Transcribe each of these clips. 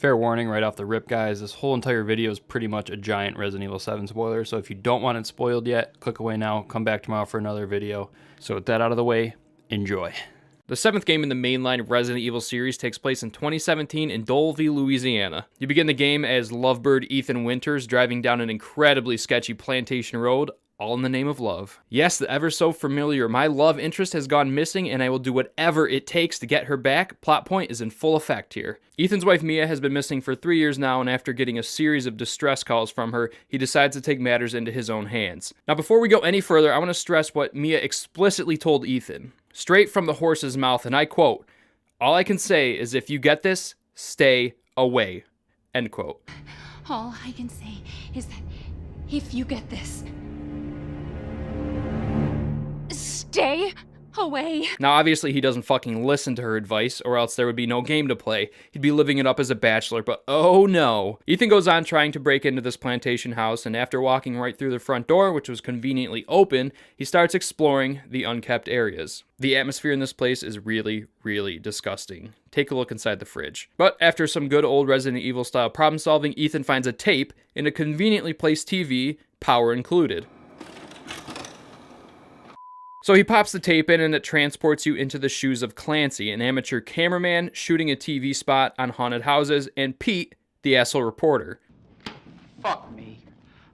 Fair warning right off the rip, guys, this whole entire video is pretty much a giant Resident Evil 7 spoiler, so if you don't want it spoiled yet, click away now, come back tomorrow for another video. So with that out of the way, enjoy. The 7th game in the mainline Resident Evil series takes place in 2017 in Dulvey, Louisiana. You begin the game as Lovebird Ethan Winters driving down an incredibly sketchy plantation road, all in the name of love. Yes, the ever so familiar my love interest has gone missing and I will do whatever it takes to get her back. Plot point is in full effect here. Ethan's wife Mia has been missing for 3 years now, and after getting a series of distress calls from her, he decides to take matters into his own hands. Now before we go any further, I want to stress what Mia explicitly told Ethan. Straight from the horse's mouth, and I quote, "All I can say is if you get this, stay away." End quote. All I can say is that if you get this, stay away. Now, obviously, he doesn't fucking listen to her advice, or else there would be no game to play. He'd be living it up as a bachelor, but oh no. Ethan goes on trying to break into this plantation house, and after walking right through the front door, which was conveniently open, he starts exploring the unkept areas. The atmosphere in this place is really, really disgusting. Take a look inside the fridge. But after some good old Resident Evil style problem solving, Ethan finds a tape in a conveniently placed TV, power included. So he pops the tape in and it transports you into the shoes of Clancy, an amateur cameraman shooting a TV spot on haunted houses, and Pete, the asshole reporter. Fuck me.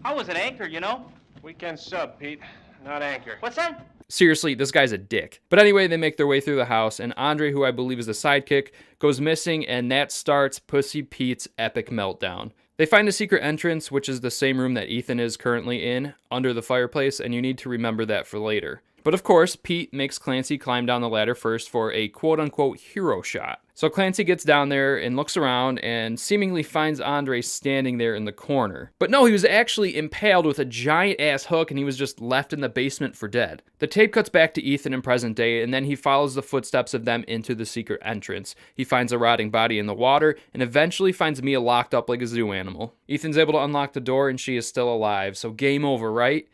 I was an anchor, you know? Weekend sub, Pete, not anchor. What's that? Seriously, this guy's a dick. But anyway, they make their way through the house, and Andre, who I believe is the sidekick, goes missing, and that starts Pussy Pete's epic meltdown. They find a secret entrance, which is the same room that Ethan is currently in, under the fireplace, and you need to remember that for later. But of course, Pete makes Clancy climb down the ladder first for a quote-unquote hero shot. So Clancy gets down there and looks around and seemingly finds Andre standing there in the corner. But no, he was actually impaled with a giant-ass hook and he was just left in the basement for dead. The tape cuts back to Ethan in present day, and then he follows the footsteps of them into the secret entrance. He finds a rotting body in the water and eventually finds Mia locked up like a zoo animal. Ethan's able to unlock the door and she is still alive, so game over, right?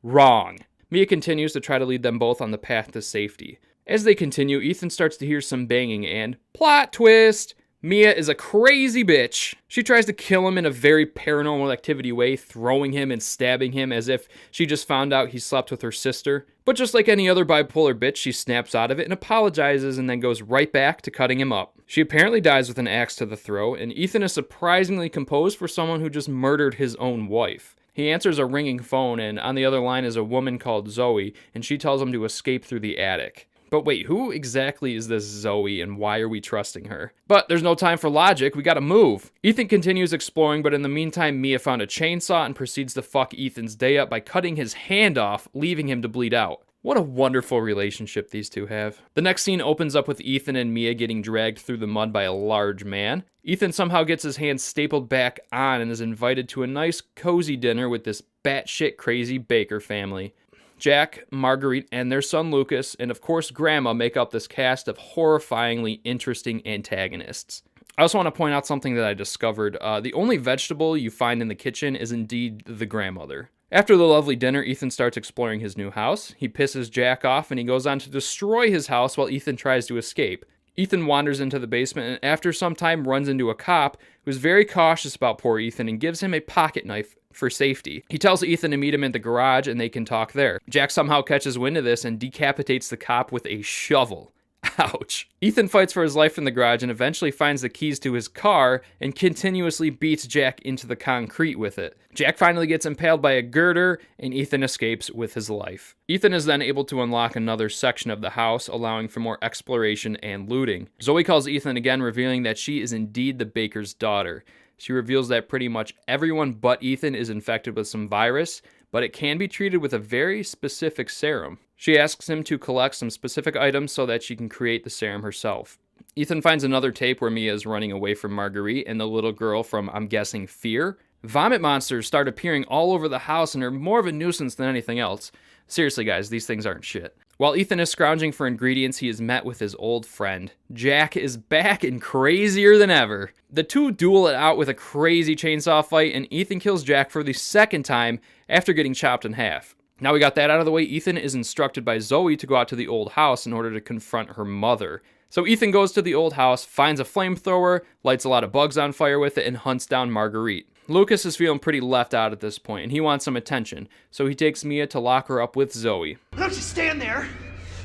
Wrong. Mia continues to try to lead them both on the path to safety. As they continue, Ethan starts to hear some banging and, plot twist, Mia is a crazy bitch. She tries to kill him in a very paranormal activity way, throwing him and stabbing him as if she just found out he slept with her sister. But just like any other bipolar bitch, she snaps out of it and apologizes and then goes right back to cutting him up. She apparently dies with an axe to the throat, and Ethan is surprisingly composed for someone who just murdered his own wife. He answers a ringing phone, and on the other line is a woman called Zoe, and she tells him to escape through the attic. But wait, who exactly is this Zoe, and why are we trusting her? But there's no time for logic, we gotta move. Ethan continues exploring, but in the meantime, Mia found a chainsaw and proceeds to fuck Ethan's day up by cutting his hand off, leaving him to bleed out. What a wonderful relationship these two have. The next scene opens up with Ethan and Mia getting dragged through the mud by a large man. Ethan somehow gets his hands stapled back on and is invited to a nice, cozy dinner with this batshit crazy Baker family. Jack, Marguerite, and their son Lucas, and of course Grandma make up this cast of horrifyingly interesting antagonists. I also want to point out something that I discovered. The only vegetable you find in the kitchen is indeed the grandmother. After the lovely dinner, Ethan starts exploring his new house. He pisses Jack off and he goes on to destroy his house while Ethan tries to escape. Ethan wanders into the basement and after some time runs into a cop who's very cautious about poor Ethan and gives him a pocket knife for safety. He tells Ethan to meet him at the garage and they can talk there. Jack somehow catches wind of this and decapitates the cop with a shovel. Ouch. Ethan fights for his life in the garage and eventually finds the keys to his car and continuously beats Jack into the concrete with it. Jack finally gets impaled by a girder and Ethan escapes with his life. Ethan is then able to unlock another section of the house, allowing for more exploration and looting. Zoe calls Ethan again, revealing that she is indeed the baker's daughter. She reveals that pretty much everyone but Ethan is infected with some virus, but it can be treated with a very specific serum. She asks him to collect some specific items so that she can create the serum herself. Ethan finds another tape where Mia is running away from Marguerite and the little girl from, I'm guessing, Fear. Vomit monsters start appearing all over the house and are more of a nuisance than anything else. Seriously, guys, these things aren't shit. While Ethan is scrounging for ingredients, he is met with his old friend. Jack is back and crazier than ever. The two duel it out with a crazy chainsaw fight, and Ethan kills Jack for the second time after getting chopped in half. Now we got that out of the way, Ethan is instructed by Zoe to go out to the old house in order to confront her mother. So Ethan goes to the old house, finds a flamethrower, lights a lot of bugs on fire with it, and hunts down Marguerite. Lucas is feeling pretty left out at this point, and he wants some attention, so he takes Mia to lock her up with Zoe. Don't you stand there!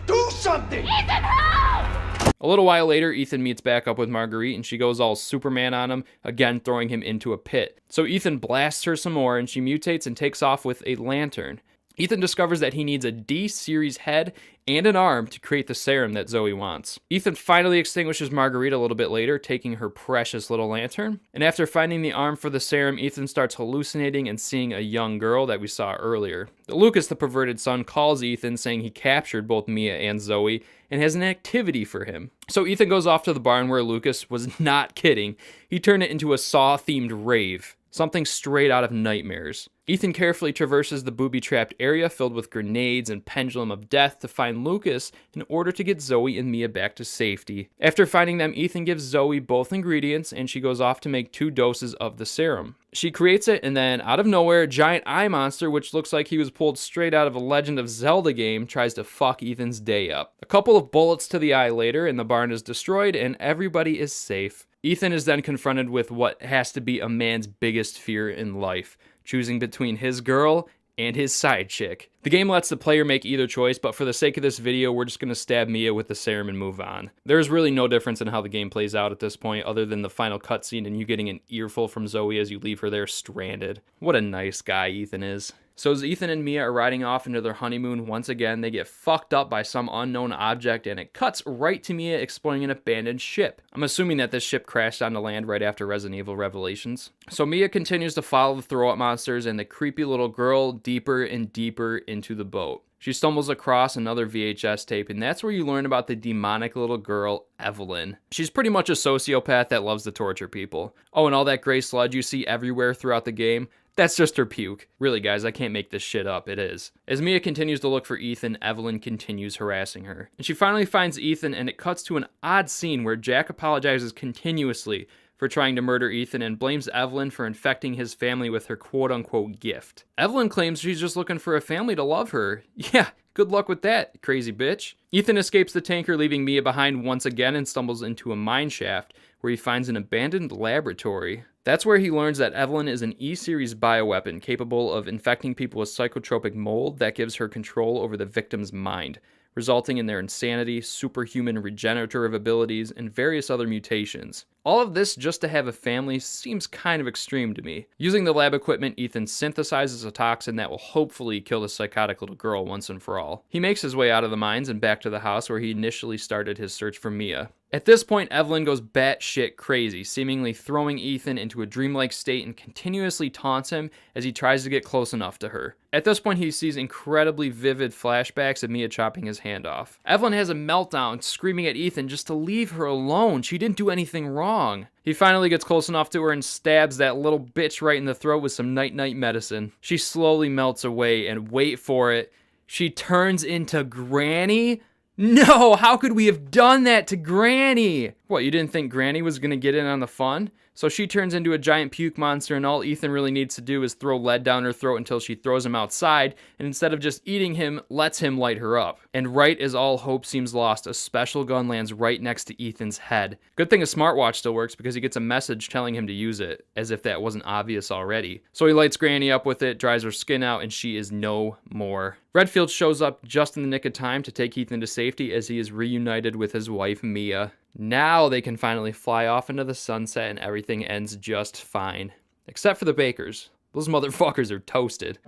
Do something! A little while later, Ethan meets back up with Marguerite, and she goes all Superman on him, again throwing him into a pit. So Ethan blasts her some more, and she mutates and takes off with a lantern. Ethan discovers that he needs a D-series head and an arm to create the serum that Zoe wants. Ethan finally extinguishes Marguerite a little bit later, taking her precious little lantern. And after finding the arm for the serum, Ethan starts hallucinating and seeing a young girl that we saw earlier. Lucas, the perverted son, calls Ethan, saying he captured both Mia and Zoe and has an activity for him. So Ethan goes off to the barn where Lucas was not kidding. He turned it into a Saw-themed rave. Something straight out of nightmares. Ethan carefully traverses the booby-trapped area filled with grenades and pendulum of death to find Lucas in order to get Zoe and Mia back to safety. After finding them, Ethan gives Zoe both ingredients and she goes off to make 2 doses of the serum. She creates it, and then out of nowhere, a giant eye monster, which looks like he was pulled straight out of a Legend of Zelda game, tries to fuck Ethan's day up. A couple of bullets to the eye later, and the barn is destroyed and everybody is safe. Ethan is then confronted with what has to be a man's biggest fear in life, choosing between his girl and his side chick. The game lets the player make either choice, but for the sake of this video, we're just going to stab Mia with the serum and move on. There's really no difference in how the game plays out at this point, other than the final cutscene and you getting an earful from Zoe as you leave her there stranded. What a nice guy Ethan is. So as Ethan and Mia are riding off into their honeymoon, once again, they get fucked up by some unknown object, and it cuts right to Mia exploring an abandoned ship. I'm assuming that this ship crashed onto land right after Resident Evil Revelations. So Mia continues to follow the throw-up monsters and the creepy little girl deeper and deeper into the boat. She stumbles across another VHS tape, and that's where you learn about the demonic little girl, Eveline. She's pretty much a sociopath that loves to torture people. Oh, and all that gray sludge you see everywhere throughout the game, that's just her puke. Really, guys, I can't make this shit up. It is. As Mia continues to look for Ethan, Eveline continues harassing her. And she finally finds Ethan, and it cuts to an odd scene where Jack apologizes continuously for trying to murder Ethan and blames Eveline for infecting his family with her quote-unquote gift. Eveline claims she's just looking for a family to love her. Yeah, good luck with that, crazy bitch. Ethan escapes the tanker, leaving Mia behind once again, and stumbles into a mine shaft where he finds an abandoned laboratory. That's where he learns that Eveline is an E-series bioweapon capable of infecting people with psychotropic mold that gives her control over the victim's mind, resulting in their insanity, superhuman regenerative abilities, and various other mutations. All of this just to have a family seems kind of extreme to me. Using the lab equipment, Ethan synthesizes a toxin that will hopefully kill the psychotic little girl once and for all. He makes his way out of the mines and back to the house where he initially started his search for Mia. At this point, Eveline goes batshit crazy, seemingly throwing Ethan into a dreamlike state and continuously taunts him as he tries to get close enough to her. At this point, he sees incredibly vivid flashbacks of Mia chopping his hand off. Eveline has a meltdown, screaming at Ethan just to leave her alone. She didn't do anything wrong. He finally gets close enough to her and stabs that little bitch right in the throat with some night-night medicine. She slowly melts away, and wait for it, she turns into Granny? No, how could we have done that to Granny? What, you didn't think Granny was gonna get in on the fun? So she turns into a giant puke monster, and all Ethan really needs to do is throw lead down her throat until she throws him outside, and instead of just eating him, lets him light her up. And right as all hope seems lost, a special gun lands right next to Ethan's head. Good thing a smartwatch still works because he gets a message telling him to use it, as if that wasn't obvious already. So he lights Granny up with it, dries her skin out, and she is no more. Redfield shows up just in the nick of time to take Ethan to safety as he is reunited with his wife, Mia. Now they can finally fly off into the sunset and everything ends just fine. Except for the Bakers. Those motherfuckers are toasted.